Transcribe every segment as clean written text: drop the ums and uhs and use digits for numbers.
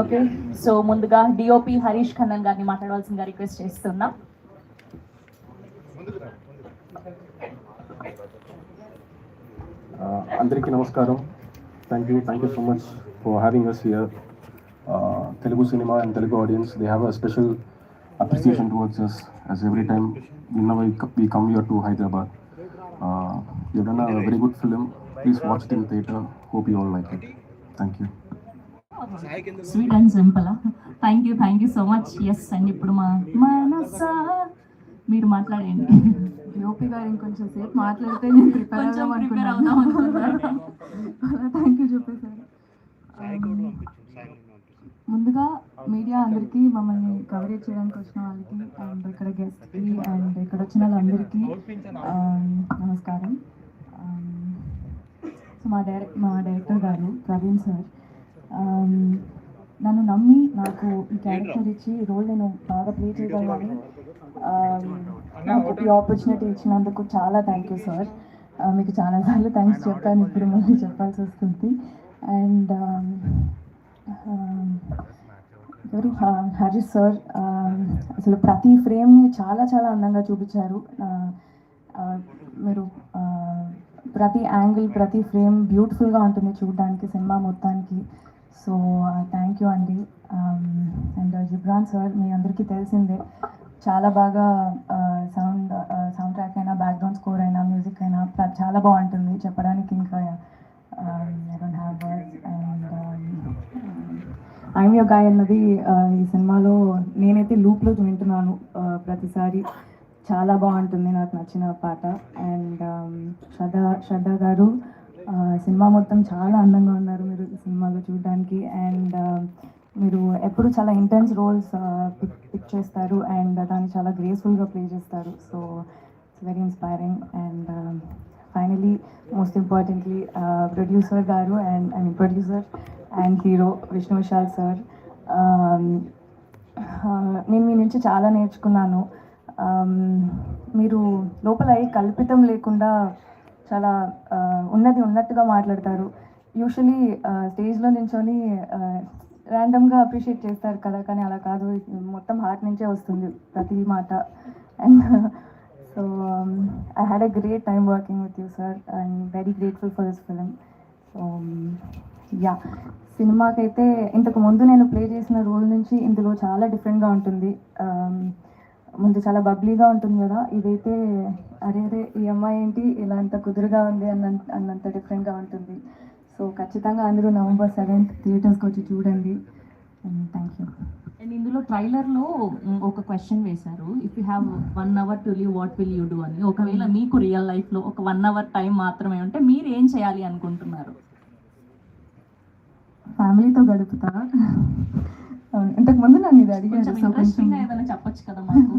Okay, so ముందుగా DOP Harish Khannan గారిని మాట్లాడవలసిందిగా రిక్వెస్ట్ చేస్తున్నా. అందరికీ నమస్కారం. Thank you so much for having us here. Telugu cinema and Telugu audience, they have a special appreciation towards us, as every time whenever we come here to Hyderabad. You've done a very good film. Please watch it in theatre. Hope you all like it. Thank you. Sweet and simple. Thank you so much. Yes, and ఇప్పుడు మా మనసా మీరు మాట్లాడండి. యోపి గారు ఇంకొంచెం సేపు మాట్లాడితే నేను prepare అవుదాం. థ్యాంక్ యూ చెప్పేసారు. ముందుగా మీడియా అందరికీ, మమ్మల్ని కవరేజ్ చేయడానికి వచ్చిన వాళ్ళకి, అండ్ ఇక్కడ గెస్ట్కి, అండ్ ఇక్కడ వచ్చిన వాళ్ళందరికీ నమస్కారం. సో మా డైరెక్టర్ గారు ప్రవీణ్ సార్ నన్ను నమ్మి నాకు ఈ క్యారెక్టర్ ఇచ్చి రోల్ నేను బాగా ప్లే చేయగలని నాకు ఈ ఆపర్చునిటీ ఇచ్చినందుకు చాలా థ్యాంక్ యూ సార్. మీకు చాలాసార్లు థ్యాంక్స్ చెప్పాను, ఇప్పుడు మళ్ళీ చెప్పాల్సి వస్తుంది. అండ్ వెరీ హరీష్ సార్, అసలు ప్రతి ఫ్రేమ్ని చాలా చాలా అందంగా చూపించారు. మీరు ప్రతి యాంగిల్, ప్రతి ఫ్రేమ్ బ్యూటిఫుల్గా ఉంటుంది చూడడానికి సినిమా మొత్తానికి. సో థ్యాంక్ యూ అండి. అండ్ జిబ్రాన్ సార్, మీ అందరికీ తెలిసిందే, చాలా బాగా సౌండ్ ట్రాక్ అయినా, బ్యాక్గ్రౌండ్ స్కోర్ అయినా, మ్యూజిక్ అయినా చాలా బాగుంటుంది. చెప్పడానికి ఇంకా I don't have words. And I'm your guy అన్నది ఈ సినిమాలో నేనైతే లూప్లో వింటున్నాను ప్రతిసారి. చాలా బాగుంటుంది, నాకు నచ్చిన పాట. అండ్ శ్రద్ధ గారు, సినిమా మొత్తం చాలా అందంగా ఉన్నారు మీరు ఈ సినిమాలో చూడడానికి. అండ్ మీరు ఎప్పుడు చాలా ఇంటెన్స్ రోల్స్ పిక్ చేస్తారు, అండ్ దాన్ని చాలా గ్రేస్ఫుల్గా ప్లే చేస్తారు. So it's very inspiring. And finally, most importantly, producer గారు, and producer and hero Vishnu Vishal sir, నేను మీ నుంచి చాలా నేర్చుకున్నాను. మీరు లోపల కల్పితం లేకుండా చాలా ఉన్నట్టుగా మాట్లాడతారు. యూజువలీ స్టేజ్లో నించొని ర్యాండమ్గా అప్రిషియేట్ చేస్తారు కదా, కానీ అలా కాదు, మొత్తం హార్ట్ నుంచే వస్తుంది ప్రతి మాట. And so I had a great time working with you sir, and very grateful for this film. So yeah, సినిమాకైతే ఇంతకు ముందు నేను ప్లే చేసిన రోల్ నుంచి ఇందులో చాలా డిఫరెంట్గా ఉంటుంది. ముందు చాలా బబ్లీగా ఉంటుంది కదా, ఇదైతే అరే ఈ అమ్మాయి ఏంటి ఇలా అంత కుదురుగా ఉంది అన్నంత డిఫరెంట్గా ఉంటుంది. సో ఖచ్చితంగా అందరూ November 7th థియేటర్స్కి వచ్చి చూడండి. Thank you. అండ్ ఇందులో ట్రైలర్లో ఒక క్వశ్చన్ వేశారు, if you have 1 hour to live what will you do అని. ఒకవేళ మీకు రియల్ లైఫ్లో ఒక 1 hour టైం మాత్రమే ఉంటే మీరు ఏం చేయాలి అనుకుంటున్నారు? ఫ్యామిలీతో గడుపుతా. ఇంతకుముందు నన్ను ఇది అడిగారు, ఏదైనా చెప్పొచ్చు కదా మాకు.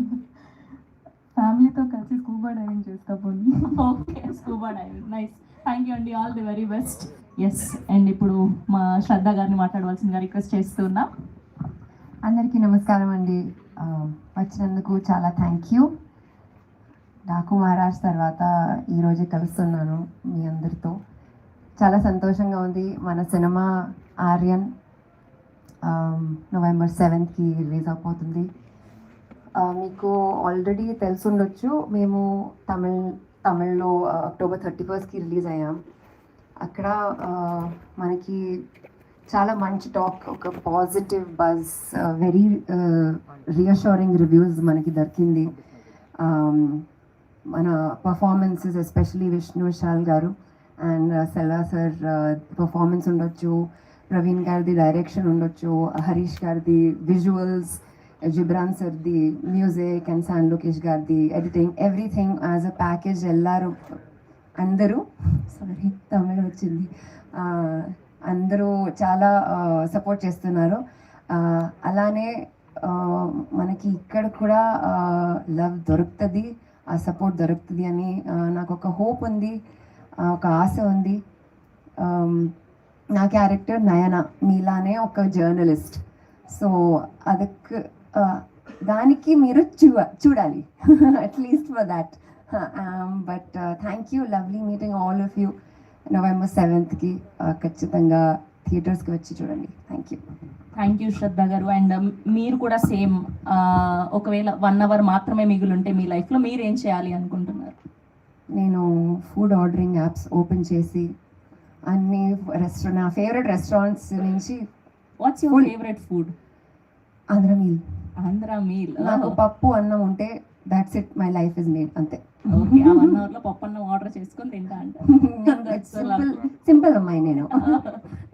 ఫ్యామిలీతో కలిసి స్కూబా డైవింగ్ చేస్తా పోనీ. Okay, scuba diving, nice. Thank you అండి, all the very best. Yes, and ఇప్పుడు మా శ్రద్ధ గారిని మాట్లాడవలసిందిగా రిక్వెస్ట్ చేస్తున్నా. అందరికీ నమస్కారం అండి. వచ్చినందుకు చాలా థ్యాంక్ యూ. నాకు మహారాజ్ తర్వాత ఈరోజు కలుస్తున్నాను మీ అందరితో. చాలా సంతోషంగా ఉంది. మన cinema Aryan November 7th release అయిపోతుంది. మీకు ఆల్రెడీ తెలుసుండొచ్చు, మేము తమిళ్లో October 31st రిలీజ్ అయ్యాం. అక్కడ మనకి చాలా మంచి టాక్, ఒక positive buzz, very reassuring reviews మనకి దొరికింది. మన పర్ఫార్మెన్సెస్, ఎస్పెషలీ విష్ణు విశాల్ గారు అండ్ సెల్వా సార్ పర్ఫార్మెన్స్ ఉండొచ్చు, ప్రవీణ్ గారిది డైరెక్షన్ ఉండొచ్చు, హరీష్ గారిది విజువల్స్, జిబ్రాన్ సార్ది మ్యూజిక్, అండ్ శాన్ లోకేష్ గారిది editing, everything as a package. అందరూ తమిళ వచ్చింది, అందరూ చాలా సపోర్ట్ చేస్తున్నారు. అలానే మనకి ఇక్కడ కూడా లవ్ దొరుకుతుంది, ఆ సపోర్ట్ దొరుకుతుంది అని నాకు ఒక హోప్ ఉంది, ఒక ఆశ ఉంది. నా క్యారెక్టర్ నయన మీలానే ఒక జర్నలిస్ట్. సో దానికి మీరు చూడాలి at least for that. But thank you, lovely meeting all of you. November 7th ఖచ్చితంగా థియేటర్స్కి వచ్చి చూడండి. Thank you. థ్యాంక్ యూ శ్రద్ధ గారు. అండ్ మీరు కూడా సేమ్, ఒకవేళ 1 hour మాత్రమే మిగులుంటే మీ లైఫ్లో మీరు ఏం చేయాలి అనుకుంటున్నారు? నేను ఫుడ్ ఆర్డరింగ్ యాప్స్ ఓపెన్ చేసి అన్ని నా ఫేవరెట్ రెస్టారెంట్స్ నుంచి what's your favourite food? Andhra meal. Andhra meal. నాకు పప్పు అన్నం ఉంటే that's it, my life is made, అంతే. ఓకే, ఆ 1 hour లో పప్పు అన్నం ఆర్డర్ చేసుకొని తింటా అంట. సింపుల్ అమ్మాయి నేను.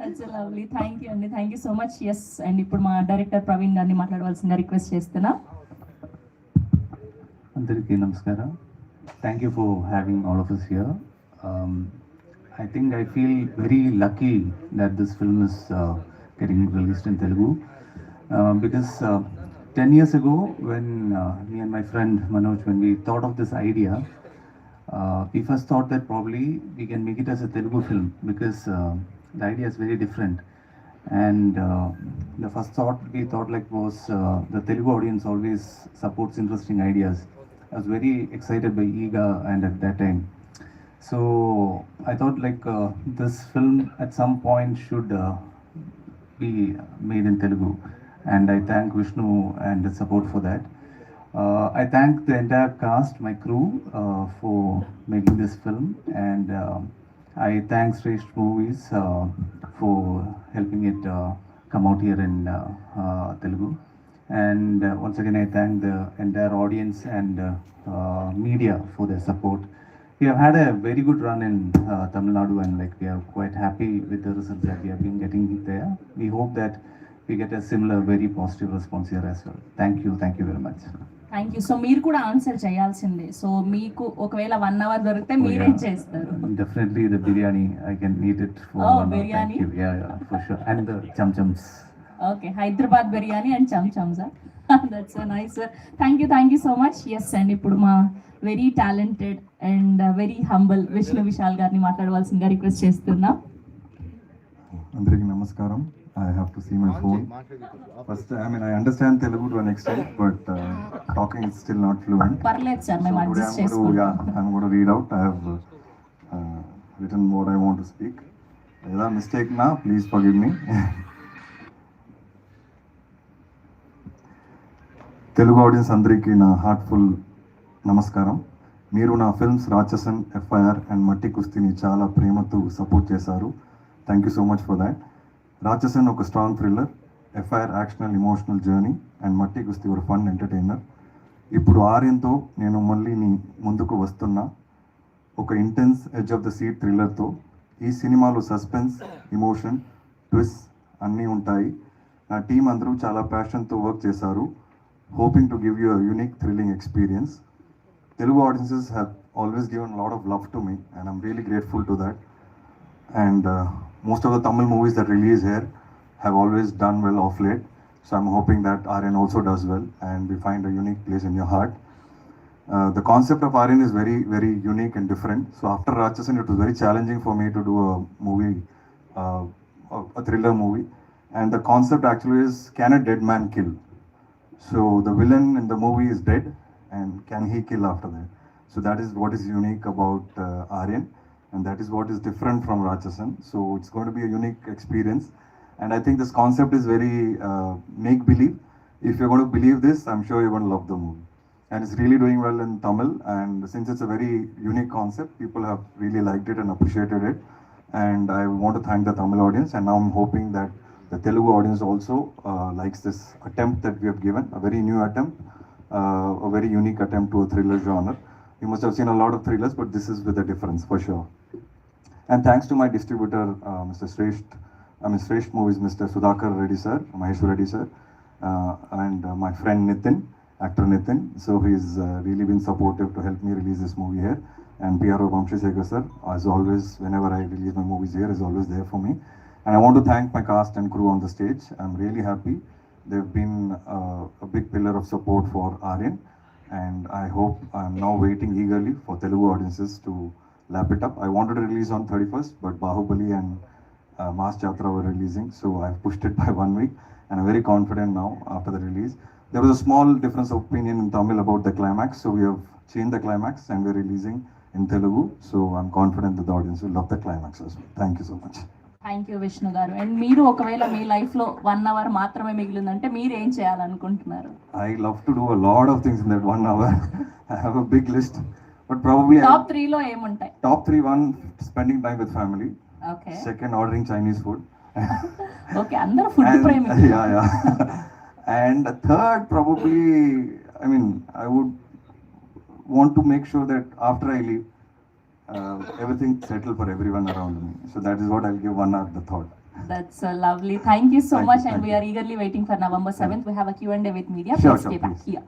That's lovely. థ్యాంక్ యూ అండి, thank you so much. Yes, and ఇప్పుడు మా డైరెక్టర్ ప్రవీణ్ గారిని మాట్లాడవలసిందిగా రిక్వెస్ట్ చేస్తున్నా. అందరికీ నమస్కారం. Thank you for having all of us here. I think I feel very lucky that this film is getting released in Telugu, because 10 years ago when me and my friend Manoj, when we thought of this idea, we first thought that probably we can make it as a Telugu film, because the idea is very different. And the first thought we thought like was the Telugu audience always supports interesting ideas. I was very excited by Ega and at that time. So I thought like this film at some point should be made in Telugu, and I thank Vishnu and the support for that. I thank the entire cast, my crew, for making this film, and I thank Shrestha Movies for helping it come out here in Telugu. And once again I thank the entire audience and media for their support. We have had a very good run in Tamil Nadu, and like we are quite happy with the results that we have been getting there. We hope that we get a similar very positive response here as well. Thank you very much. Thank you. So మీరు కూడా answer చేయాల్సిందే. So మీకు ఒకవేళ 1 hour దొరికితే మీరేం చేస్తారు? Definitely the biryani. I can eat it for 1 hour. Biryani? Thank you. Yeah, for sure. And the cham-chams. Okay, Hyderabad biryani and చమ్చమ్సా. That's so nice. Thank you so much. Yes, and ఇప్పుడు మా very talented and very humble Vishnu Vishal గారిని మాట్లాడవలసిందిగా request చేస్తున్నా. అందరికీ నమస్కారం. I have to see my phone. First, I mean, I understand Telugu to an extent, but talking is still not fluent. పర్లేదు sir, మేము So today adjust చేసుకుంటాం. I'm going to read out. I have written what I want to speak. ఏదా mistake na, please forgive me. Telugu audience అందరికీ నా heartful నమస్కారం. మీరు నా films Ratsasan, FIR and మట్టి కుస్తీని చాలా ప్రేమతో సపోర్ట్ చేశారు. Thank you so much for that. Ratsasan ఒక strong thriller, FIR actional emotional journey, and Matti Kusthi ఒక ఫన్ ఎంటర్టైనర్. ఇప్పుడు ఆర్యన్తో నేను మళ్ళీ నీ ముందుకు వస్తున్నా ఒక intense edge of the seat థ్రిల్లర్తో. ఈ సినిమాలో సస్పెన్స్, ఎమోషన్, ట్విస్ట్ అన్నీ ఉంటాయి. నా టీం అందరూ చాలా ప్యాషన్తో వర్క్ చేశారు, hoping to give you a unique, thrilling experience. Telugu audiences have always given a lot of love to me, and I'm really grateful to that. And most of the Tamil movies that release here have always done well of late, so I'm hoping that Aaryan also does well, and we find a unique place in your heart. The concept of Aaryan is very, very unique and different. So after Rakshasan, it was very challenging for me to do a movie, a thriller movie. And the concept actually is, can a dead man kill? So the villain in the movie is dead, and can he kill after that? So that is what is unique about Aaryan, and that is what is different from Rakshasan. So it's going to be a unique experience, and I think this concept is very make-believe. If you're going to believe this, I'm sure you're going to love the movie. And it's really doing well in Tamil, and since it's a very unique concept, people have really liked it and appreciated it. And I want to thank the Tamil audience, and now I'm hoping that the Telugu audience also likes this attempt that we have given, a very new attempt, a very unique attempt to a thriller genre. You must have seen a lot of thrillers, but this is with a difference for sure. And thanks to my distributor, Mr. Shrestha Movies, Mr. Sudhakar Reddy sir, Maheshwar Reddy sir, and my friend Nitin, actor Nitin. So he's really been supportive to help me release this movie here. And PRO Vamshisekhar sir, as always, whenever I release my movies here, is always there for me. And I want to thank my cast and crew on the stage. I'm really happy. They've been a big pillar of support for Aaryan, and I hope I'm now waiting eagerly for Telugu audiences to lap it up. I wanted to release on 31st, but Bahubali and Mass Jatra were releasing, so I've pushed it by 1 week, and I'm very confident now after the release. There was a small difference of opinion in Tamil about the climax, so we have changed the climax and we're releasing in Telugu. So I'm confident that the audience will love the climax as well. Thank you so much. Thank you Vishnu గారు. And మీరు ఒకవేళ మీ లైఫ్లో 1 hour మాత్రమే మిగిలిందంటే మీరు ఏం చేయాలనుకుంటున్నారు? I love to do a lot of things in that 1 hour. I have a big list, but probably top 3లో ఏముంటాయి? top three: one, spending time with family. Okay Second, ordering Chinese food. Okay, అందరూ food And- ప్రేమి. yeah. And third, probably, I mean, I would want to make sure that after I leave, everything settle for everyone around me. So that is what I'll give 1 hour the thought. That's lovely. Thank you so Thank much, you, and thank we you. are eagerly waiting for November 7th. We have a Q&A with media. Sure, Please stay back please. here.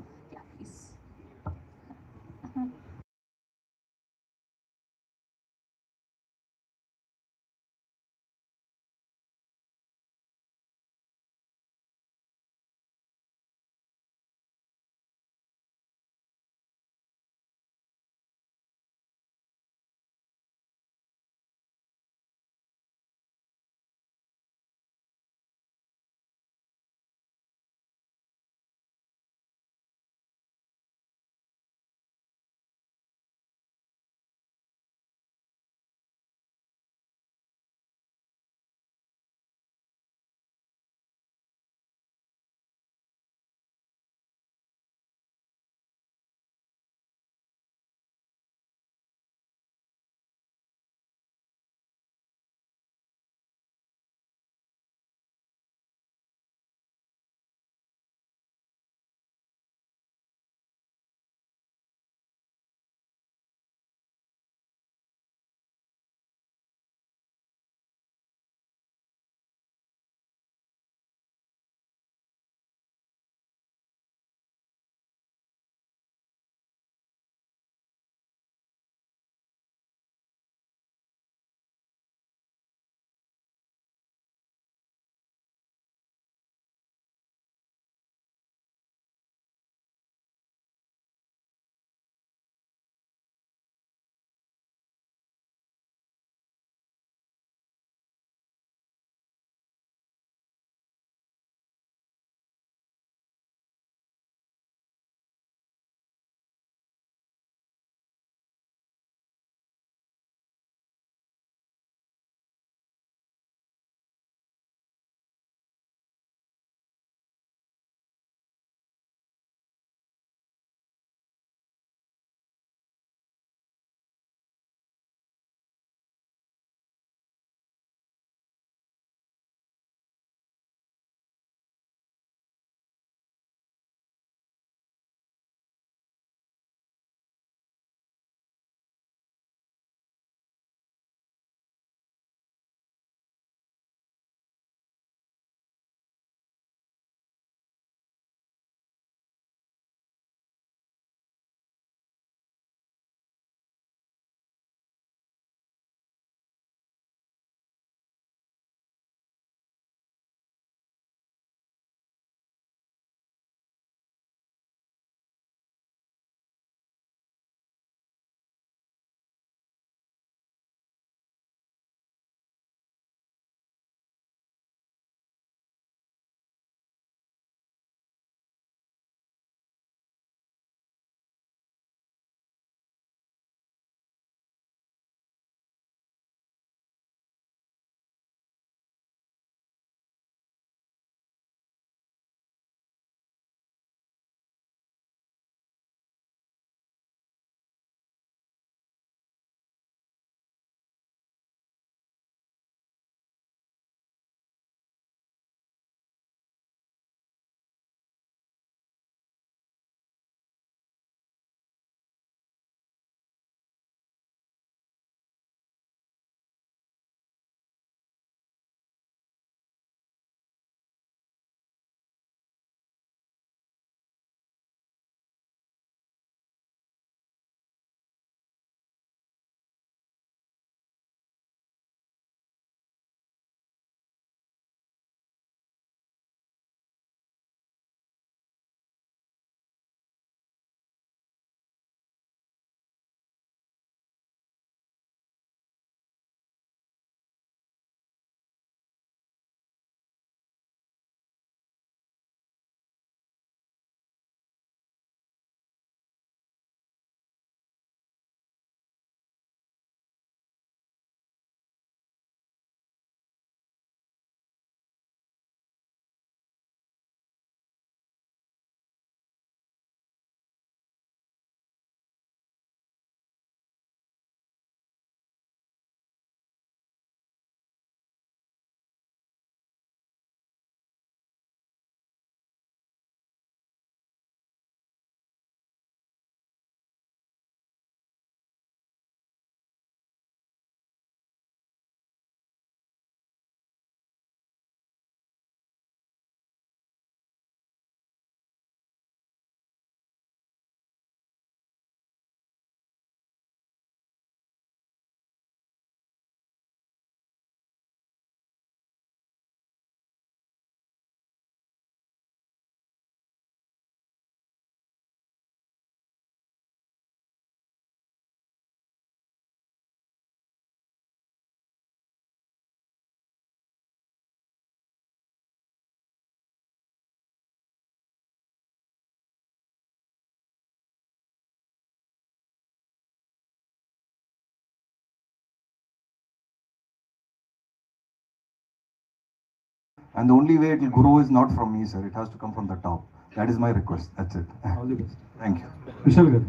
And the only way it will grow is not from me, sir. It has to come from the top. That is my request. That's it. All the best. Thank you. Vishal గారు,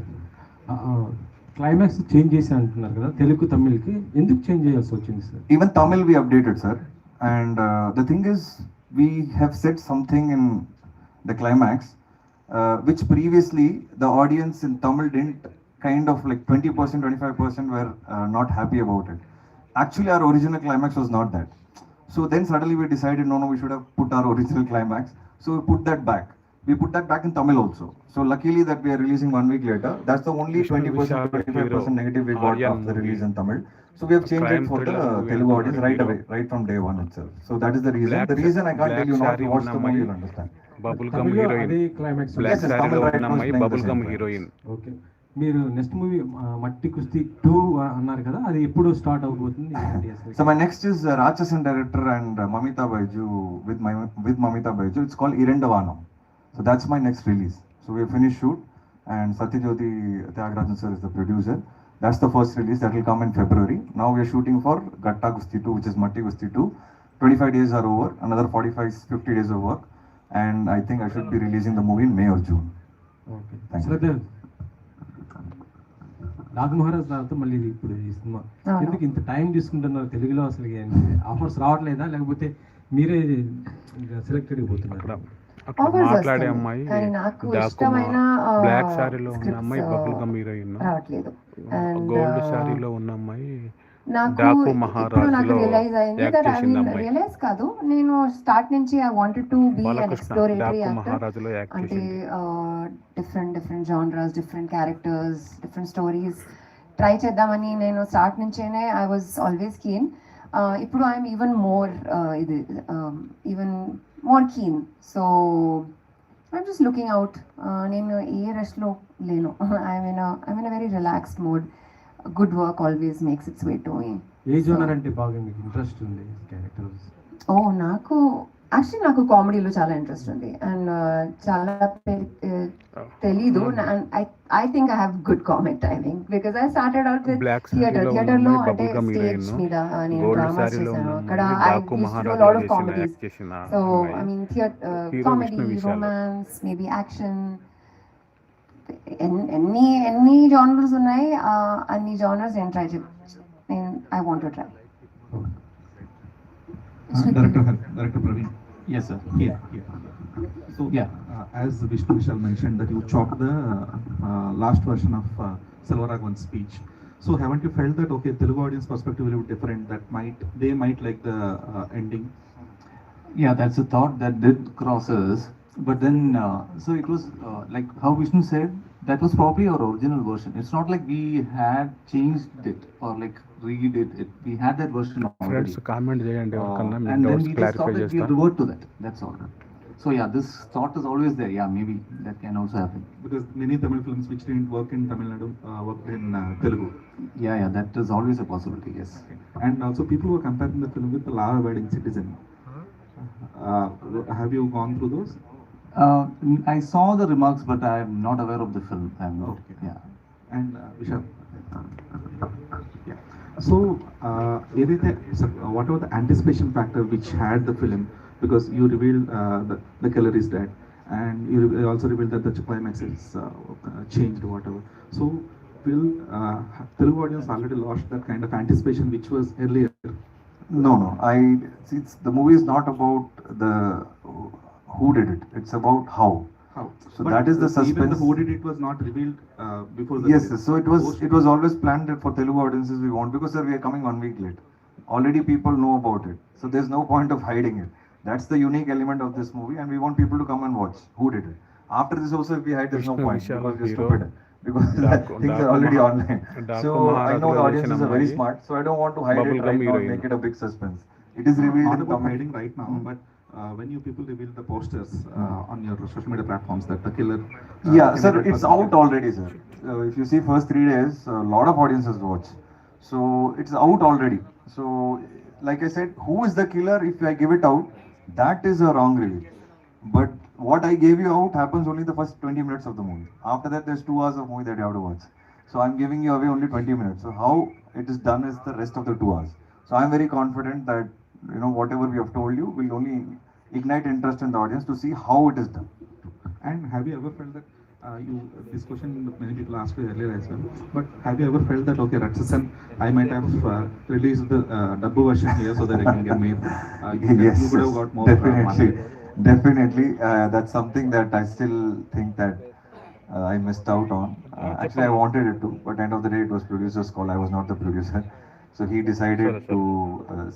climax change చేసి అంటున్నారు కదా, తెలుగు తమిళ్కి ఎందుకు change చేయాల్సి వచ్చింది sir? Even Tamil we updated, sir. And the thing is, we have said something in the climax, which previously the audience in Tamil didn't, kind of like 20%, 25% were not happy about it. Actually, our original climax was not that. So then suddenly we decided, no, we should have put our original climax. So we put that back. We put that back in Tamil also. So luckily that we are releasing 1 week later. That's the only 20%, 25% negative we got Aaryan after the release in Tamil. So we have changed it crime for the thriller movie Telugu and audience right away, right from day one itself. So that is the reason. Black The reason I can't tell you not to saree watch the ఉన్న movie, అమ్మాయి, you'll understand. Bubble gum తమిళ్లో heroine, అదే climax. Black Yes, yes, సారీలో Tamil right ఉన్న now is అమ్మాయి playing the bubble same gum part. Heroine. Okay, మీరు next movie Matti Kusthi 2 అన్నారు కదా, అది ఎప్పుడు స్టార్ట్ అవబోతుంది? So my next is Rachasan director and Mamita Baiju with Mamita Baiju. It's called Irendavanam. So that's my next release. So we have finished shoot and Satyajyoti Tyagarajan sir is the producer. That's the first release that will come in February. Now we are shooting for Gatta Kusti 2, which is Matti Kusti 2. 25 days are over, another 45-50 days of work, and I think I should be releasing the movie in May or June. Okay. Thank you. శ్రద్ధ, నాగ్ మహారాజ్ తర్వాత మళ్ళీ ఇప్పుడు ఈ cinema ఎందుకు ఇంత time తీసుకుంటున్నారు? తెలుగులో అసలు offers రావట్లేదా, లేకపోతే మీరే సెలెక్టెడ్ అయిపోతున్నారు? అక్కడ Offers మాట్లాడే వస్తాయి. అమ్మాయి కానీ నాకు డాకు ఇష్టమైన బ్లాక్ సారీలో ఉన్న scripts, అమ్మాయి బబుల్ గమ్ హీరోయిన్, రావట్లేదు. And, గోల్డ్ సారీలో ఉన్న అమ్మాయి నాకు డాకు ఇప్పుడు నాకు మహారాజ్లో రియలైజ్ అయింది యాక్ట్ దట్ ఐ చేసింది మీన్ అమ్మాయి. రియలైజ్ కాదు, నేను స్టార్ట్ నుంచి I wanted to be an Balakrishna exploratory Daaku actor. మహారాజులో యాక్ట్ అంటే చేసింది. Different genres, different characters, different stories try చేద్దామని నేను స్టార్ట్ నుంచేనే ఐ వాజ్ ఆల్వేస్ కీన్. ఇప్పుడు I'm even more keen. So I'm just looking out. నేను ఏ రెస్ట్లో లేను. I'm in very relaxed mode. Good work always makes it's way to me. A genre అంటే బాగా మీకు interest ఉంది? క్యారెక్టర్స్ నాకు కామెడీలో చాలా ఇంట్రెస్ట్ ఉంది. అండ్ చాలా తెలీదు. I think I have good comic timing because I started out with black థియేటర్లో సారీలో అంటే బబుల్ గమ్ స్టేజ్ హీరోయిన్, మీద నేను గోల్డ్ డ్రామాస్ సారీలో చేశాను. ఉన్న అక్కడ అమ్మాయి I Daaku used to do మహారాజులో లాట్ ఆఫ్ చేసిన కామెడీస్. యాక్ట్ చేసిన సో ఐ అమ్మాయి. Mean hero comedy, Vishnu Vishal. Romance, maybe action, ఎన్ని జానర్స్ ఉన్నాయి. అన్ని జానర్స్ నేను try I want to try. Director Praveen. Yes, sir. Here. So yeah, as Vishnu Vishal mentioned that you chopped the last version of Selvaraghavan's speech. So haven't you felt that okay, Telugu audience perspective will be different? That they might like the ending. Yeah, that's a thought that did cross us. But then, so it was like how Vishnu said, that was probably our original version. It's not like we had changed it or like redid it. We had that version already. Friends comment చేయండి ఎవరికన్నా And మీకు then doubts we just clarify thought that చేస్తా. we'll revert to that. That's all. So yeah, this thought is always there. Yeah, maybe that can also happen. Because many Tamil films which didn't work in Tamil Nadu worked in Telugu. Yeah, that is always a possibility. Yes. And also people were comparing the film with The Law-Abiding Citizen. Have you gone through those? I saw the remarks, but I am not aware of the film. I am not. Okay. Yeah. And Vishal. Yeah. So, what was the anticipation factor which had the film? Because you revealed the killer is dead, and you also revealed that the climax is changed, whatever. So, will Telugu audience already lost that kind of anticipation which was earlier? No. The movie is not about the who did it. It's about how. So But that is the Even suspense. the who did it was not revealed before the Yes, release. so it was always planned for Telugu audiences we want, because sir, we are coming 1 week late. Already people know about it, so there's no point of hiding it. That's the unique element of this movie, and we want people to come and watch who did it. After this also, if we hide, there's no Vishnu point, Vishal because we're hero. stupid. Because things are already online. So I know the audiences are very smart, so I don't want to hide it right now and make it a big suspense. It is revealed Not in about Tamil. hiding right now, but when you people reveal the posters on your social media platforms that the killer. Yeah, sir, committed it's for the out already, sir. If you see first 3 days, a lot of audiences watch. So it's out already. So like I said, who is the killer? If I give it out, that is a wrong reveal. But what I gave you out happens only the first 20 minutes of the movie. After that, there's 2 hours of movie that you have to watch. So I'm giving you away only 20 minutes. So how it is done is the rest of the 2 hours. So I'm very confident that whatever we have told you will only ignite interest in the audience to see how it is done. And have you ever felt that this question many people asked you earlier as well, but have you ever felt that, okay, Ratchasan, I might have released the dubbo version here so that I can get made, Yes, you could have got more definitely, money. definitely. That's something that I still think that I missed out on. Actually, I wanted it to, but end of the day, it was producer's call. I was not the producer, so he decided to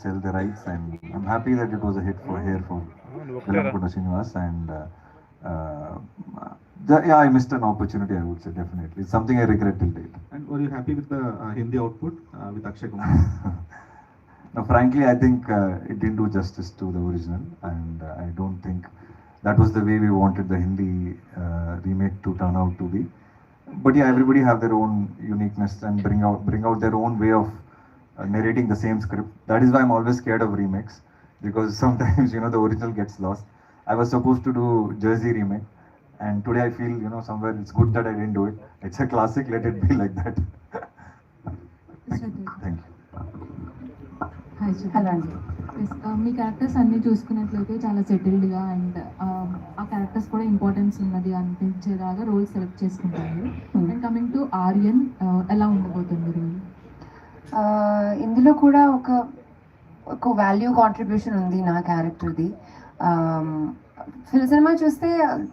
sell the rights, and I'm happy that it was a hit for Velamkonda Srinivas, and yeah, I missed an opportunity. I would say definitely. It's something I regret till date. And were you happy with the Hindi output with Akshay Kumar? Now, frankly, I think it didn't do justice to the original, and I don't think that was the way we wanted the Hindi remake to turn out to be. But yeah, everybody have their own uniqueness and bring out their own way of narrating the same script. That is why I'm always scared of remakes, because sometimes the original gets lost. I was supposed to do Jersey remake, and today I feel somewhere it's good that I didn't do it. It's a classic. Let it be like that. Thank you. Hi hello అండి. మీ characters అన్నీ చూసుకున్నట్లయితే చాలా సెటిల్డ్గా and ఆ characters కూడా importance ఉన్నది అనిపించేలాగా role select చేసుకుంటారు. And coming to Aryan, ఎలా ఉండబోతుంది రోల్? ఇందులో కూడా ఒక వాల్యూ కాంట్రిబ్యూషన్ ఉంది నా క్యారెక్టర్ది. సినిమా చూస్తే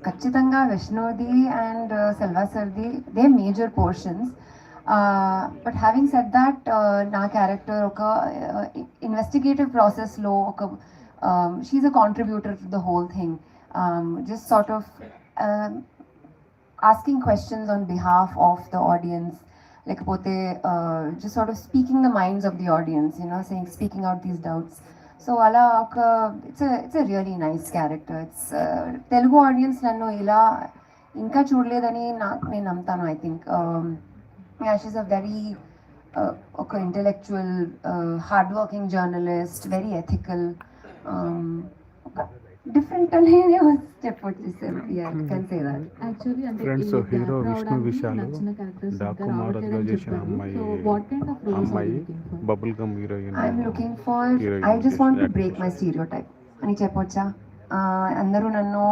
ఖచ్చితంగా విష్ణుది అండ్ సెల్వా సర్ది the major portions. But having said that, నా క్యారెక్టర్ ఒక ఇన్వెస్టిగేటివ్ ప్రాసెస్లో she a contributor to the whole thing, just sort of asking questions on behalf of the audience, లేకపోతే just sort of speaking the minds of the audience, speaking out these doubts. So అలా it's a really nice character. It's Telugu audience నన్ను ఇలా ఇంకా చూడలేదని నేను నమ్ముతాను. I think she's a very ఒక intellectual, hard working journalist, very ethical, different అనేది చెప్పొచ్చు. Can say that. యాక్చువల్లీ అంటే friends hero Vishnu Vishal Daaku model గా చేసిన అమ్మాయి bubble gum heroine. I'm looking for, I just want to break my stereotype అని చెప్పొచ్చా. అందరూ నన్ను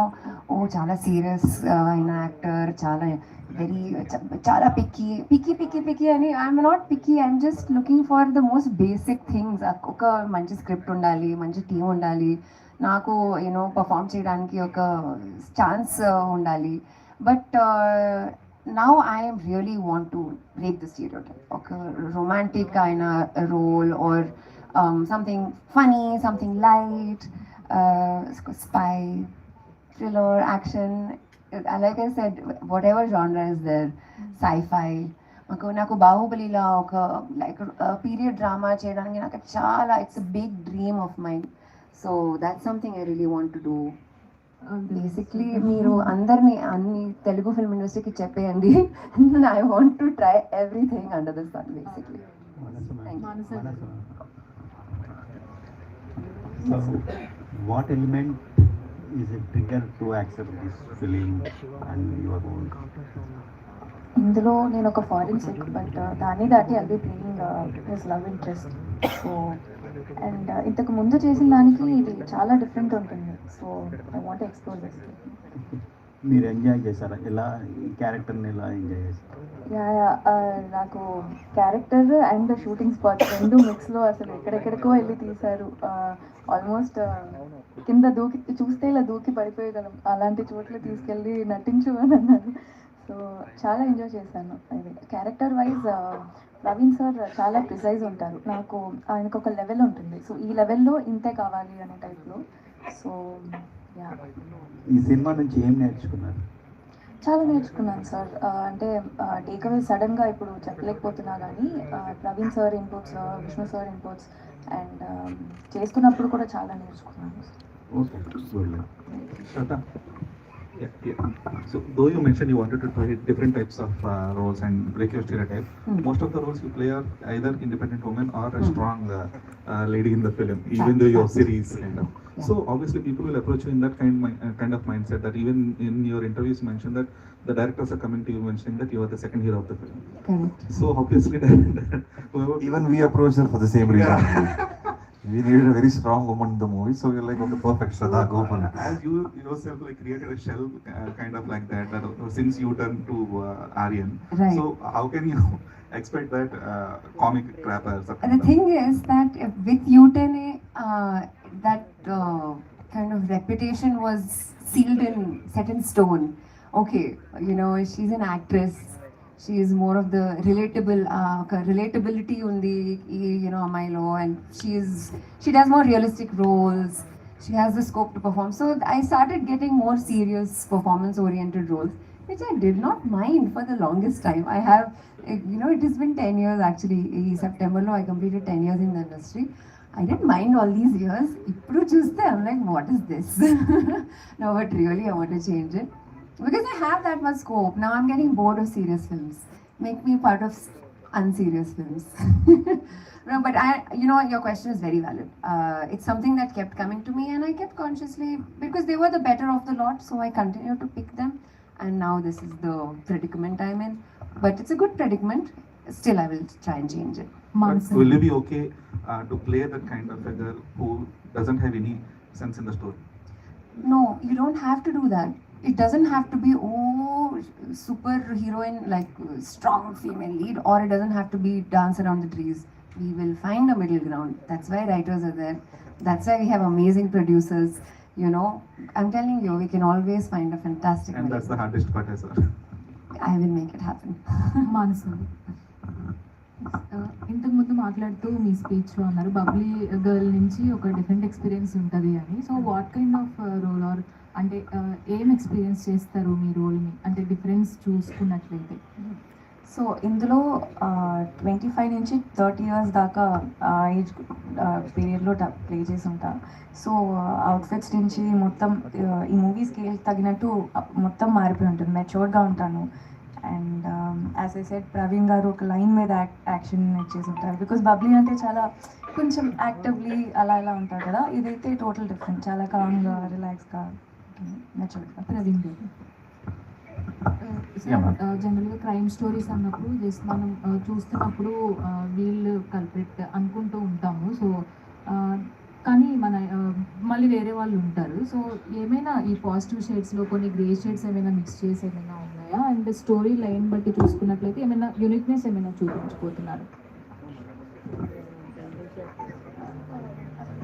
చాలా సీరియస్ అయిన యాక్టర్, చాలా పిక్కి అని. I'm not picky, I'm just looking for the most basic things. ఒక మంచి స్క్రిప్ట్ ఉండాలి, మంచి టీం ఉండాలి, నాకు పర్ఫామ్ చేయడానికి ఒక ఛాన్స్ ఉండాలి. But now I really want to break the stereotype. ఒక రొమాంటిక్ అయిన role or something funny, something light, spy, thriller, action, like I said, whatever genre is there, sci-fi. నాకు బాహుబలిలా ఒక లైక్ పీరియడ్ డ్రామా చేయడానికి నాకు చాలా, it's a big dream of mind. So that's something I really want to do. Basically మీరు అన్ని Telugu film ఇండస్ట్రీకి చెప్పేయండి, I want to try everything under the sun basically. What element is a trigger to accept this film and your role? ఇందులో నేను ఒక foreign set, but దాన్ని దాటి అది playing his love interest. So and ఇంతకు ముందు చేసిన దానికి ఇది చాలా డిఫరెంట్ ఉంటుంది. So I want explore this. మీరు ఎంజాయ్ చేశారా? ఎలా ఈ క్యారెక్టర్ని ఎలా ఎంజాయ్ చేశారు? నాకు క్యారెక్టర్ అండ్ షూటింగ్ స్పాట్ రెండు మిక్స్లో అసలు ఎక్కడెక్కడికో వెళ్ళి తీశారు. ఆల్మోస్ట్ కింద చూస్తే ఇలా దూకి పడిపోయగలం అలాంటి చోట్ల తీసుకెళ్ళి నటించు అని అన్నారు. సో చాలా ఎంజాయ్ చేశాను. అది క్యారెక్టర్ వైజ్ ప్రవీణ్ సార్ చాలా ప్రిసైజ్ ఉంటారు. నాకు ఆయనకు ఒక లెవెల్ ఉంటుంది. సో ఈ లెవెల్లో ఇంతే కావాలి అనే టైప్లో. సో యా, ఈ సినిమా నుంచి ఏం నేర్చుకున్నారు? చాలా నేర్చుకున్నాను సార్. అంటే టేక్అవే సడన్గా ఇప్పుడు చెప్పలేకపోతున్నా, కానీ Praveen sir inputs, Vishnu sir inputs and చేస్తున్నప్పుడు కూడా చాలా నేర్చుకున్నాను. Okay, good. Yeah. So, though you mentioned you wanted to try different types of roles and break your stereotype, most of the roles you play are either independent woman or a strong lady in the film, even though you're series kind of. So, obviously, people will approach you in that kind of mindset. That even in your interviews, you mentioned that the directors are coming to you mentioning that you are the second hero of the film. Correct. So, obviously, Even we approached her for the same reason. We needed a very strong woman in the movie, so we're like, okay, perfect, Shraddha, go for it. As you yourself like created a shell kind of like that, since you turned to Aaryan. Right. So how can you expect that comic crapper? The thing is that with Utene, that kind of reputation was sealed in set in stone. Okay, you know, she's an actress. She is more of the relatability on the you know Amilo, and she does more realistic roles. She has the scope to perform. So I started getting more serious performance-oriented roles, which I did not mind for the longest time. I have, you know, it has been 10 years actually. In September, I completed 10 years in the industry. I didn't mind all these years. Ippudu chuste, I'm like, what is this? No, but really, I want to change it. Because I have that much scope. Now I'm getting bored of serious films. Make me part of unserious films. No, but you know, your question is very valid. It's something that kept coming to me, and I kept consciously, because they were the better of the lot, so I continued to pick them. And now this is the predicament I'm in. But it's a good predicament. Still, I will try and change it. But will you be okay to play that kind of figure who doesn't have any sense in the story? No, you don't have to do that. It doesn't have to be, oh, super heroine, like strong female lead, or it doesn't have to be dance around the trees. We will find a middle ground. That's why writers are there. That's why we have amazing producers. You know, I'm telling you, we can always find a fantastic. And that's the hardest part, sir. I will make it happen. మనసు ఇంతకు ముందు మాట్లాడుతూ మీ స్పీచ్లో అన్నారు Babli girl నుంచి ఒక different experience ఉంటుంది అని. So what kind of role or అంటే ఏం ఎక్స్పీరియన్స్ చేస్తారు మీ రోల్ని, అంటే డిఫరెన్స్ చూసుకున్నట్లయితే? సో ఇందులో 25 నుంచి 30 ఇయర్స్ దాకా ఏజ్ పీరియడ్లో ప్లే చేసి ఉంటా. సో అవుట్ఫిట్స్ నుంచి మొత్తం ఈ మూవీ స్కేల్ తగినట్టు మొత్తం మారిపోయి ఉంటుంది. మెచ్యూర్డ్గా ఉంటాను. And as I said, Praveen గారు ఒక లైన్ మీద యాక్షన్ ఇచ్చేసి ఉంటారు. బికాస్ బబ్లీ అంటే చాలా కొంచెం యాక్టివ్లీ అలా ఇలా ఉంటారు కదా, ఇదైతే టోటల్ డిఫరెంట్. చాలా కామ్గా, రిలాక్స్గా, మెచ్యూర్డ్గా. ప్రవీణ్ గారు జనరల్గా క్రైమ్ స్టోరీస్ అన్నప్పుడు జస్ట్ మనం చూస్తున్నప్పుడు వీళ్ళు కల్ప్రిట్ అనుకుంటూ ఉంటాము. సో కానీ మళ్ళీ వేరే వాళ్ళు ఉంటారు. సో ఏమైనా ఈ పాజిటివ్ షేడ్స్లో కొన్ని గ్రే షేడ్స్ ఏమైనా మిక్స్ చేసి ఏమైనా ఉన్నాయా? అండ్ స్టోరీ లైన్ బట్టి చూసుకున్నట్లయితే ఏమైనా యూనిక్నెస్ ఏమైనా చూపించుకోతున్నారు?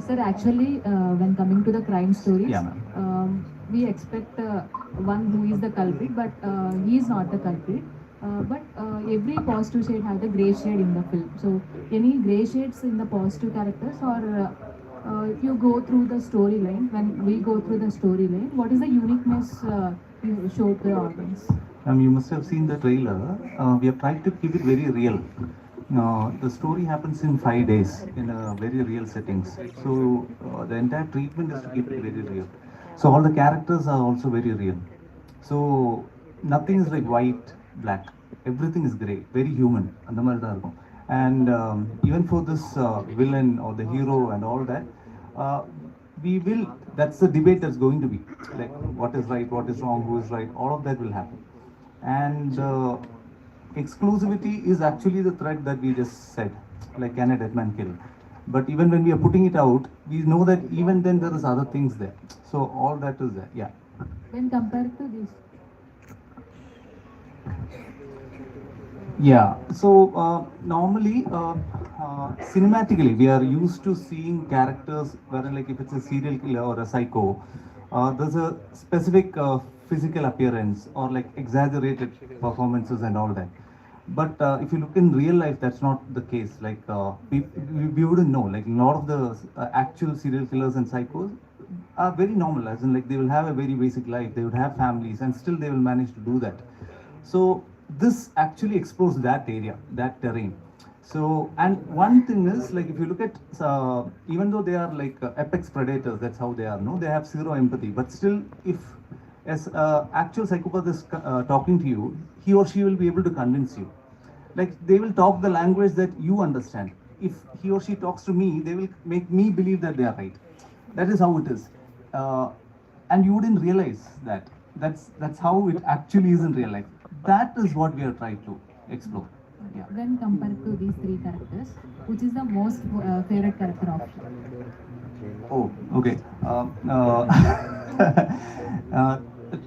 Sir, actually, when coming to the crime stories, we expect one who is the culprit, but he is not the culprit. But every positive shade has a grey shade in the film. So, any grey shades in the positive characters, or if you go through the storyline, when we go through the storyline, what is the uniqueness you show to the audience? You must have seen the trailer. We have tried to keep it very real. The story happens in 5 days in a very real settings. So the entire treatment is to keep it very real. So all the characters are also very real. So nothing is like white, black. Everything is grey, very human. And even for this villain or the hero and all that, that's the debate that's going to be. Like what is right, what is wrong, who is right, all of that will happen. And exclusivity is actually the thread that we just said, like can a dead man kill? But even when we are putting it out, we know that even then there is other things there. So all that is there, yeah. When compared to this? Yeah, so normally, cinematically, we are used to seeing characters, whether like if it's a serial killer or a psycho, there's a specific physical appearance or like exaggerated performances and all that. But if you look in real life, that's not the case. Like we wouldn't know. Like a lot of the actual serial killers and psychos are very normal, as in like they will have a very basic life. They would have families, and still they will manage to do that. So this actually explores that area, that terrain. So, and one thing is, like if you look at, even though they are like apex predators, that's how they are, no? They have zero empathy. But still, if as actual psychopath is talking to you, he or she will be able to convince you. Like they will talk the language that you understand. If he or she talks to me, they will make me believe that they are right. That is how it is. And you wouldn't realize that. That's how it actually is in real life. That is what we are trying to explore. Yeah. When compared to these three characters, which is the most favorite character of you? Oh, okay. uh,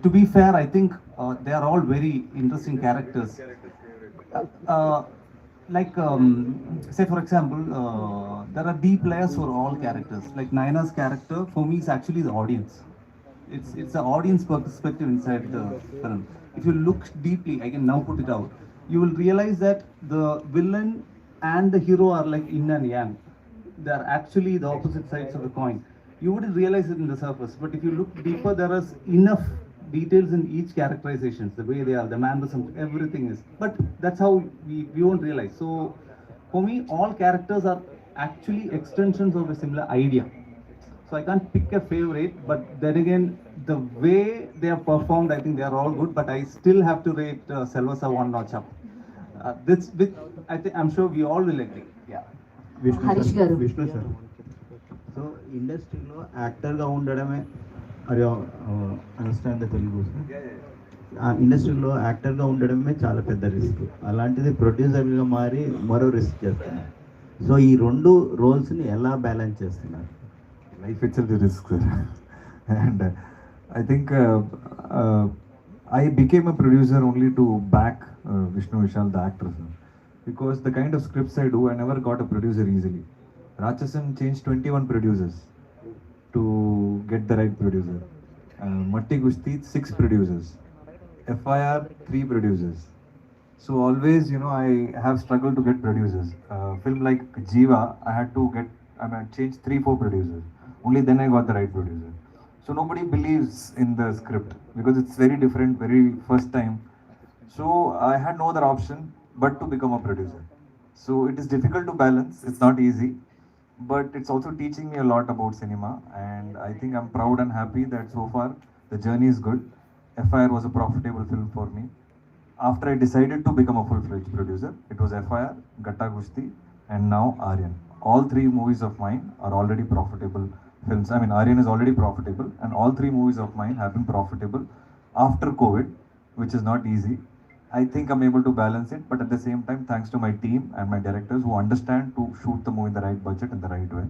to be fair, I think they are all very interesting characters. Like, say for example, there are deep layers for all characters. Like Naina's character, for me, is actually the audience. It's the audience perspective inside the film. If you look deeply, I can now put it out. You will realize that the villain and the hero are like yin and yang. They are actually the opposite sides of the coin. You wouldn't realize it in the surface, but if you look deeper, there is enough details in each characterizations, the way they are, the mannerisms, everything is. But that's how we won't realize. So for me, all characters are actually extensions of a similar idea. So I can't pick a favorite, but then again, the way they are performed, I think they are all good. But I still have to rate Selvasa one notch up. This, with, I think, I'm sure we all will agree. Yeah. Harish garu. Vishnu sir so ఇండస్ట్రీలో యాక్టర్గా ఉండడమే అరే understand the Telugu ఆ ఇండస్ట్రీలో యాక్టర్గా ఉండడమే చాలా పెద్ద రిస్క్. అలాంటిది ప్రొడ్యూసర్గా మారి మరో రిస్క్ చేస్తున్నారు. సో ఈ రెండు రోల్స్ని ఎలా బ్యాలెన్స్ చేస్తున్నారు? Life itself is risk, sir. And I think I became a producer only to back Vishnu Vishal, the actor, sir. Because the kind of scripts I do, I never got a producer easily. Rachasan changed 21 producers to get the right producer. Matti Gusti, 6 producers. FIR, 3 producers. So always, I have struggled to get producers. Film like Jiva, I had changed 3-4 producers. Only then I got the right producer. So nobody believes in the script because it's very different, very first time. So I had no other option but to become a producer. So it is difficult to balance. It's not easy, but it's also teaching me a lot about cinema. And I think I'm proud and happy that so far the journey is good. FIR was a profitable film for me. After I decided to become a full-fledged producer, it was FIR, Gatta Gusti, and now Aaryan. All 3 movies of mine are already profitable films. I mean, Aaryan is already profitable, and all 3 movies of mine have been profitable after COVID, which is not easy. I think I'm able to balance it, but at the same time, thanks to my team and my directors who understand to shoot the movie in the right budget and the right way.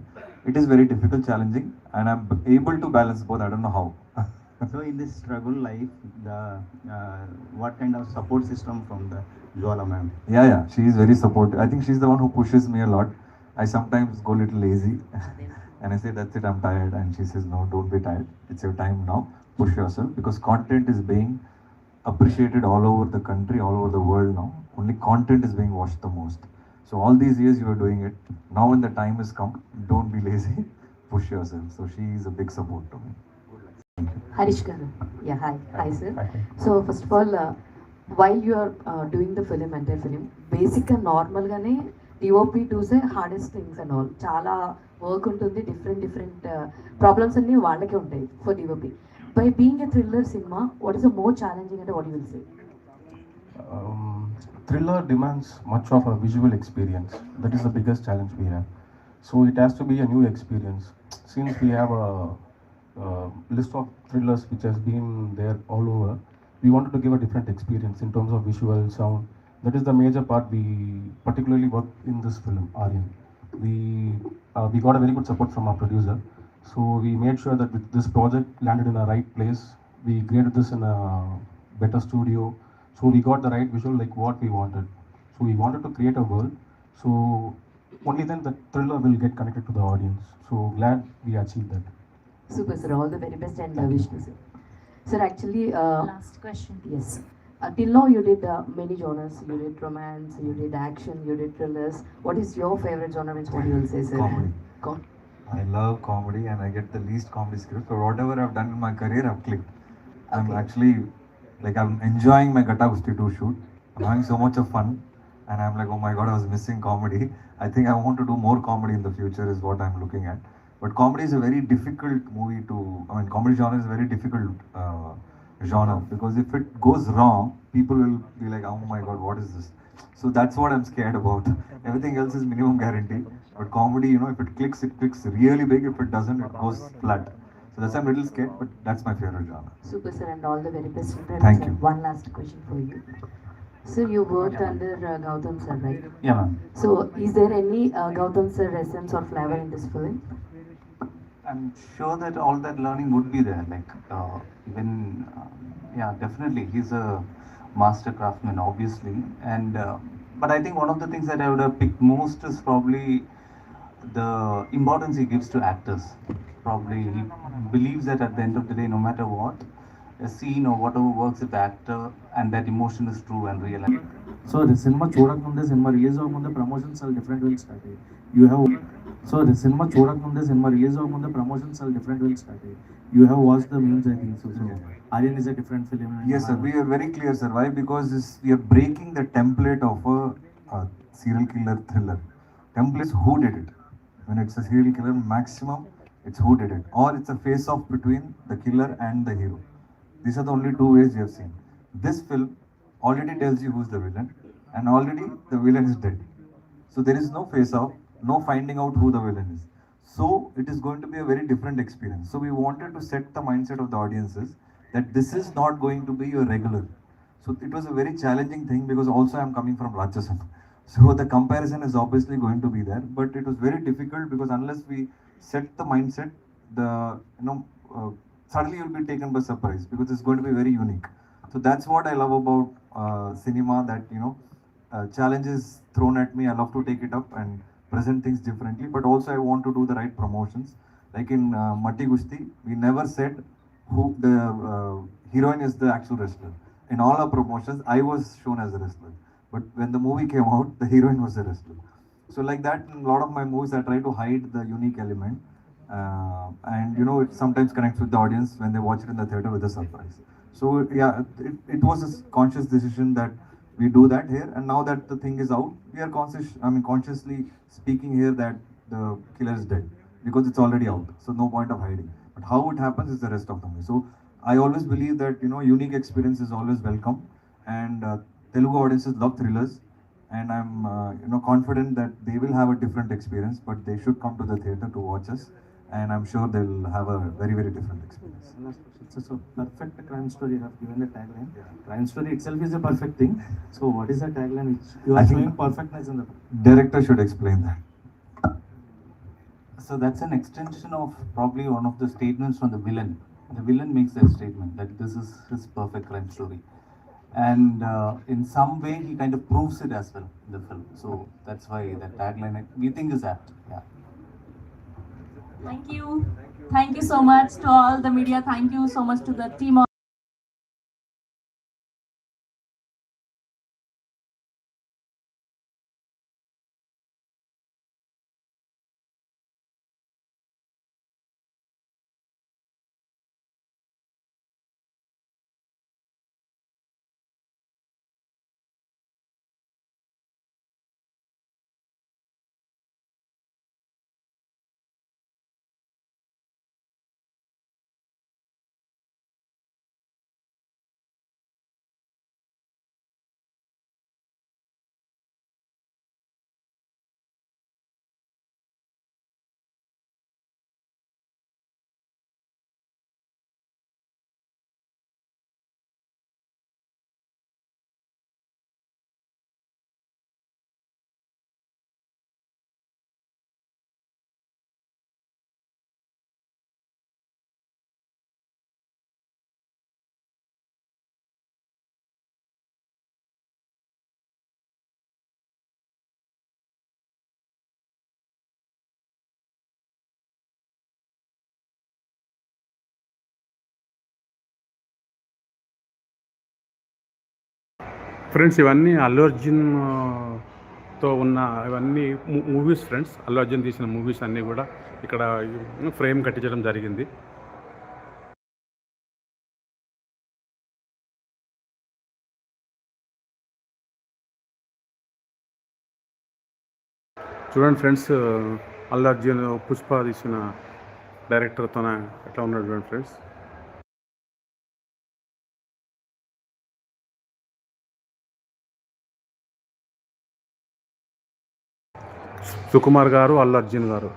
It is very difficult, challenging, and I'm able to balance both. I don't know how. So in this struggle life, the what kind of support system from the Jwala ma'am? Yeah, she is very supportive. I think she's the one who pushes me a lot. I sometimes go a little lazy and I say, that's it, I'm tired. And she says, no, don't be tired. It's your time now. Push yourself because content is being appreciated all over the country, all over the world now. Only content is being watched the most. So all these years you are doing it. Now when the time has come, don't be lazy. Push yourself. So she is a big support to me. Harish garu. Yeah, hi sir. So first of all, while you are doing the film, entire film, basic and normal gane DOP does the hardest things and all. Chala work ఉంటుంది, different problems అన్ని వాళ్ళకే ఉంటాయి for DOP. By being a thriller cinema, what is the more challenging and what you will say? Thriller demands much of a visual experience. That is the biggest challenge we have. So it has to be a new experience. Since we have a list of thrillers which has been there all over, we wanted to give a different experience in terms of visual, sound. That is the major part we particularly worked in this film, Aaryan. We got a very good support from our producer. So we made sure that this project landed in the right place. We graded this in a better studio. So we got the right visual like what we wanted. So we wanted to create a world. So only then the thriller will get connected to the audience. So glad we achieved that. Super sir, all the very best and Vishnu sir. Sir, actually, Last question. yes. Till now you did many genres. You did romance, you did action, you did thrillers. What is your favorite genre? Means what you will say, sir? Comedy. I love comedy and I get the least comedy scripts. So whatever I've done in my career, I've clicked. I'm actually, I'm enjoying my Gatta Gusti 2 shoot. I'm having so much of fun. And I'm like, oh my God, I was missing comedy. I think I want to do more comedy in the future is what I'm looking at. But comedy is a very difficult comedy genre is a very difficult genre because if it goes wrong, people will be like, oh my God, what is this? So that's what I'm scared about. Everything else is minimum guarantee. But comedy, if it clicks really big. If it doesn't, it goes flat. So that's why I'm a little scared, but that's my favorite genre. Super sir, and all the very best. Thank you. One last question for you. So you worked under Gautam sir, right? Yeah, ma'am. So is there any Gautam sir essence or flavor in this film? I'm sure that all that learning would be there. Like even yeah, definitely he's a master craftsman, obviously. And but I think one of the things that I would have picked most is probably the importance he gives to actors. Probably he believes that at the end of the day, no matter what, a scene or whatever works with the actor, and that emotion is true and real. So cinema చూడకముందే cinema release అవ్వకముందే promotions చాలా different will start అయ్యి you have so cinema చూడకముందే cinema release అవ్వకముందే promotions చాలా different will start అయ్యి you have watch the memes I think so Aryan is a different film Yes, sir. We are very clear, sir. Why? Because we are breaking the template of a serial killer thriller. Template is who did it. When it's a serial killer, maximum it's who did it, or it's a face-off between the killer and the hero. These are the only two ways we have seen. This film already tells you who's the villain, and already the villain is dead. So there is no face-off, no finding out who the villain is. So it is going to be a very different experience. So we wanted to set the mindset of the audiences that this is not going to be your regular. So it was a very challenging thing because also I'm coming from Rachasan. So the comparison is obviously going to be there, but it was very difficult because unless we set the mindset, the suddenly you'll be taken by surprise because it's going to be very unique. So that's what I love about cinema, that challenges thrown at me, I love to take it up and present things differently, but also I want to do the right promotions. Like in Matti Gusti, we never said who the heroine is the actual wrestler. In all our promotions, I was shown as a wrestler, but when the movie came out, the heroine was a wrestler. So like that, in a lot of my movies, I try to hide the unique element, and it sometimes connects with the audience when they watch it in the theater with a surprise. So yeah, it was a conscious decision that we do that here, and now that the thing is out, we are consciously speaking here that the killer is dead because it's already out. So no point of hiding. But how it happens is the rest of the movie. So I always believe that unique experience is always welcome, and Telugu audiences love thrillers, and I'm confident that they will have a different experience, but they should come to the theater to watch us, and I'm sure they'll have a very, very different experience. It's a perfect crime story. You have given the tagline. Crime story itself is a perfect thing. So what is the tagline which you are showing perfectness in the Director should explain that. So that's an extension of probably one of the statements from the villain. The villain makes that statement that this is his perfect crime story, and in some way he kind of proves it as well in the film. So that's why that tagline we think is apt. Yeah. Thank you. Thank you so much to all the media. Thank you so much to the team. Friends ఇవన్నీ అల్లు అర్జున్ తో ఉన్న ఇవన్నీ movies friends. Allu Arjun తీసిన movies అన్నీ కూడా ఇక్కడ frame కట్టించడం జరిగింది. చూడండి ఫ్రెండ్స్, అల్లు అర్జున్ పుష్ప తీసిన డైరెక్టర్తో ఎట్లా ఉన్నాడు చూడండి ఫ్రెండ్స్. సుకుమార్ గారు, అల్లు అర్జున్ గారు.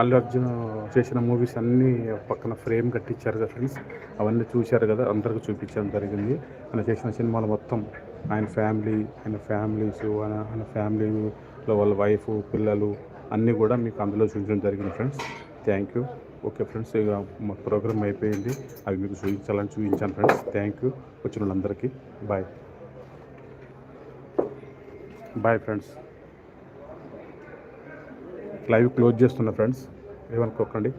అల్లు అర్జున్ చేసిన మూవీస్ అన్నీ పక్కన ఫ్రేమ్ కట్టించారు కదా ఫ్రెండ్స్, అవన్నీ చూశారు కదా, అందరికీ చూపించడం జరిగింది. ఆయన చేసిన సినిమాలు మొత్తం ఆయన ఫ్యామిలీలో వాళ్ళ వైఫ్ పిల్లలు అన్నీ కూడా మీకు అందులో చూపించడం జరిగింది friends. Thank you. Okay friends, ఇక మా ప్రోగ్రామ్ అయిపోయింది, అవి మీకు చూపించాను ఫ్రెండ్స్. థ్యాంక్ యూ వచ్చిన వాళ్ళందరికీ. Bye friends. లైవ్ క్లోజ్ చేస్తున్నా ఫ్రెండ్స్, ఏమనుకోకండి.